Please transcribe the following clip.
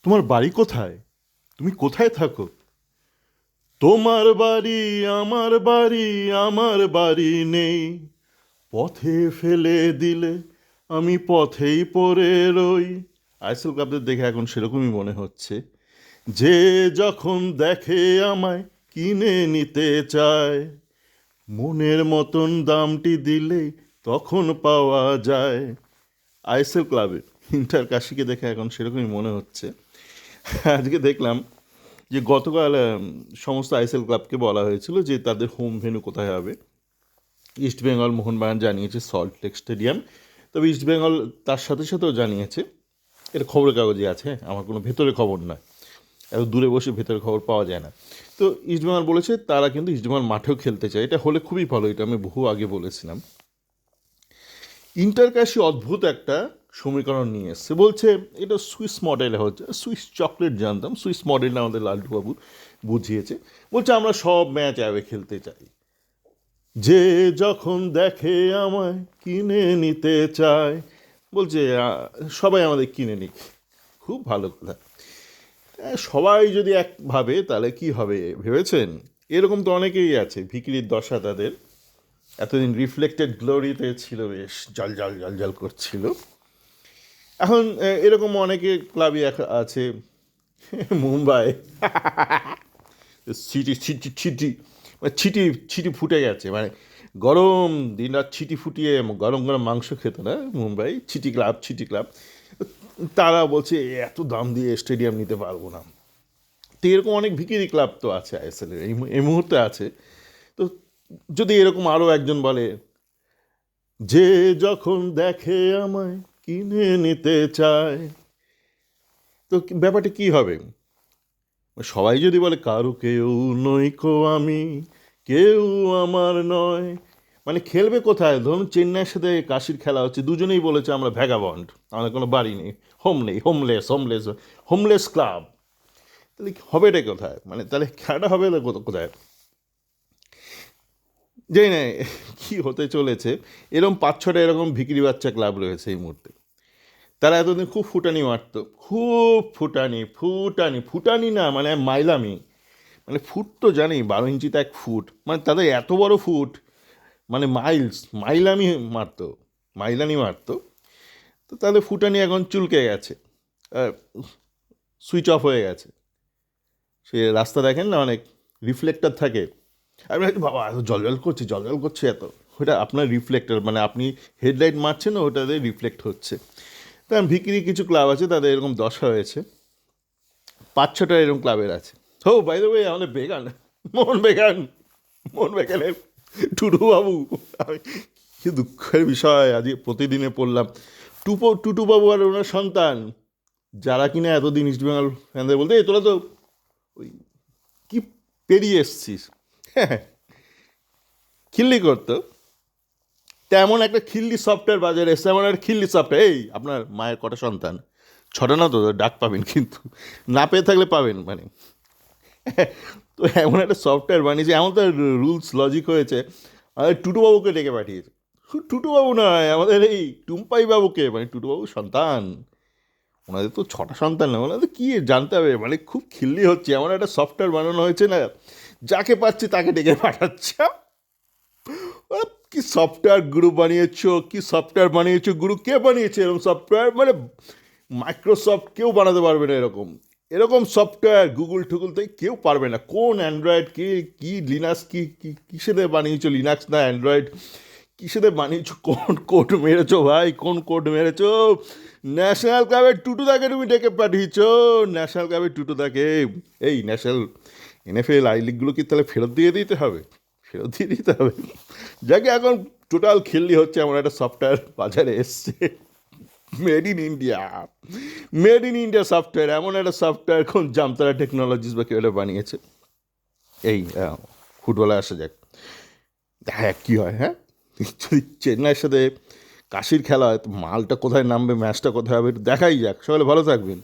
তোমার বাড়ি কোথায়? তুমি কোথায় থাকো? তোমার বাড়ি আমার বাড়ি, আমার বাড়ি নেই। পথে ফেলে দিলে আমি পথেই পড়ে রই। আইসেল কাপদের দেখে এখন সেরকমই মনে হচ্ছে। যে যখন দেখে আমায় কিনে নিতে চায়, মনের মতন দামটি দিলেই তখন পাওয়া যায়। আইএসএল ক্লাবে ইন্টার কাশিকে দেখে এখন সেরকমই মনে হচ্ছে। আজকে দেখলাম যে গতকাল সমস্ত আইএসএল ক্লাবকে বলা হয়েছিল যে তাদের হোম ভেন্যু কোথায় হবে। ইস্টবেঙ্গল মোহনবাগান জানিয়েছে সল্ট লেক স্টেডিয়াম। তবে ইস্টবেঙ্গল তার সাথে সাথেও জানিয়েছে, এটা খবরের কাগজে আছে, আমার কোনো ভেতরে খবর নয়, এত দূরে বসে ভেতরের খবর পাওয়া যায় না। তো ইস্টবেঙ্গল বলেছে তারা কিন্তু ইস্টবেঙ্গল মাঠেও খেলতে চায়। এটা হলে খুবই ভালো, এটা আমি বহু আগে বলেছিলাম। ইন্টারকাশি অদ্ভুত একটা সমীকরণ নিয়ে এসছে, বলছে এটা সুইস মডেলে হচ্ছে। সুইস চকলেট জানতাম, সুইস মডেলটা আমাদের লালটুবাবু বুঝিয়েছে। বলছে আমরা সব ম্যাচ অ্যাওয়ে খেলতে চাই, যে যখন দেখে আমায় কিনে নিতে চায়। বলছে সবাই আমাদের কিনে নিক, খুব ভালো কথা। সবাই যদি এক ভাবে তাহলে কি হবে ভেবেছেন? এরকম তো অনেকেই আছে, ভিকিরির দশা তাদের। এতদিন রিফ্লেক্টেড গ্লোরিতে ছিল, বেশ জল জল জল জল করছিল। এখন এরকম অনেকে ক্লাবই আছে। মুম্বাই ছিটি ছিটি ছিটি, মানে ছিটি ছিটি ফুটে গেছে, মানে গরম দিন রাত ছিটি ফুটিয়ে গরম গরম মাংস খেত না মুম্বাই। ছিটি ক্লাব, ছিটি ক্লাব, তারা বলছে এত দাম দিয়ে স্টেডিয়াম নিতে পারবো না। তো এরকম অনেক ভিকিরি ক্লাব তো আছে আইএসএলের এই মুহূর্তে আছে। তো যদি এরকম আরও একজন বলে, যে যখন দেখে আমায় কিনে নিতে চায়, তো ব্যাপারটা কি হবে? সবাই যদি বলে কারু কেউ নইকো আমি, কেউ আমার নয়, মানে খেলবে কোথায়? ধরুন চেন্নাইয়ের সাথে কাশির খেলা হচ্ছে, দুজনেই বলেছে আমরা ভ্যাগাবন্ড, আমাদের কোনো বাড়ি নেই, হোম নেই, হোমলেস হোমলেস হোমলেস ক্লাব। তাহলে হবে এটা কোথায়? মানে তাহলে খেলাটা হবে কোথায়? জানি না কী হতে চলেছে। এরকম 5-6টা এরকম ভিকিরি বাচ্চা ক্লাব রয়েছে এই মুহূর্তে। তারা এতদিন খুব ফুটানি মারতো, খুব ফুটানি ফুটানি ফুটানি না, মানে মাইলামি। মানে ফুট তো জানি, 12 ইঞ্চিতে 1 ফুট, মানে তাদের এত বড় ফুট, মানে মাইলামি মারতো, মাইলানি মারতো। তো তাদের ফুটানি এখন চুলকে গেছে, সুইচ অফ হয়ে গেছে। সে রাস্তা দেখেন না, অনেক রিফ্লেক্টর থাকে। আমি ভাবছি বাবা এত জলজল করছে, জলজল করছে এত, ওটা আপনার রিফ্লেক্টর, মানে আপনি হেডলাইট মারছেন না, ওটাতে রিফ্লেক্ট হচ্ছে। কারণ ভিকিরি কিছু ক্লাব আছে তাদের এরকম দশা হয়েছে, 5-6টা এরকম ক্লাবের আছে। ও বাই দ্য ওয়ে, আমাদের বেগান, মোহন বেগান, মোহন বেগানের টুটু বাবু, আমি কি দুঃখের বিষয় আজকে প্রতিদিনে পড়লাম। টুটু বাবু আর ওনার সন্তান, যারা কিনা এতদিন ইস্টবেঙ্গল ফ্যানদের বলতে তোরা তো ওই কি পেরিয়ে এসছিস, হ্যাঁ, খিল্লি করতো। তেমন একটা খিল্লি সফটওয়্যার বাজারে এসছে, এমন একটা খিল্লি সফটওয়্যার। এই আপনার মায়ের কটা সন্তান? 6টা না তো? ডাক পাবেন কিন্তু, না পেয়ে থাকলে পাবেন, মানে তো এমন একটা সফটওয়্যার বানিয়েছে, এমন তো রুলস লজিক হয়েছে, আমাদের টুটুবাবুকে ডেকে পাঠিয়েছে। টুটুবাবু নয়, আমাদের এই টুম্পাই বাবুকে, মানে টুটুবাবুর সন্তান। ওনাদের তো 6টা সন্তান না, ওনাদের কী জানতে হবে, মানে খুব খিল্লি হচ্ছে। এমন একটা সফটওয়্যার বানানো হয়েছে না, যাকে পাচ্ছে তাকে ডেকে পাঠাচ্ছে। ওরা কি সফটওয়্যার গ্রুপ বানিয়েছো, কি সফটওয়্যার বানিয়েছো গুরু, কে বানিয়েছে এরকম সফটওয়্যার? মানে মাইক্রোসফট কেউ বানাতে পারবে না এরকম, এরকম সফটওয়্যার গুগল টুগল থেকে কেউ পারবে না। কোন অ্যান্ড্রয়েড কে কি লিনাক্স কি কিসেতে বানিয়েছো, লিনাক্স না অ্যান্ড্রয়েড, কিসেতে বানিয়েছো, কোন কোড মেরেছো ভাই, কোন কোড মেরেছো? ন্যাশনাল ক্লাবের টুটুদাকে তুমি ডেকে পাঠিয়েছো, ন্যাশনাল ক্লাবের টুটুদাকে। এই ন্যাশনাল NFL আই লিগগুলো কি তাহলে ফেরত দিয়ে দিতে হবে? ফেরত দিয়ে দিতে হবে। যাকে এখন টোটাল খেললি হচ্ছে, এমন একটা সফটওয়্যার বাজারে এসছে, made in India, made in India software. এমন একটা সফটওয়্যার কোন জামতারা টেকনোলজিস বা কেউ বানিয়েছে। এই ফুটবলে আসা যাক, হ্যাঁ কী হয়, হ্যাঁ, যদি চেন্নাইয়ের সাথে কাশির খেলা হয় তো মালটা কোথায় নামবে, ম্যাচটা কোথায় হবে, একটু দেখাই যাক। সকালে ভালো থাকবেন।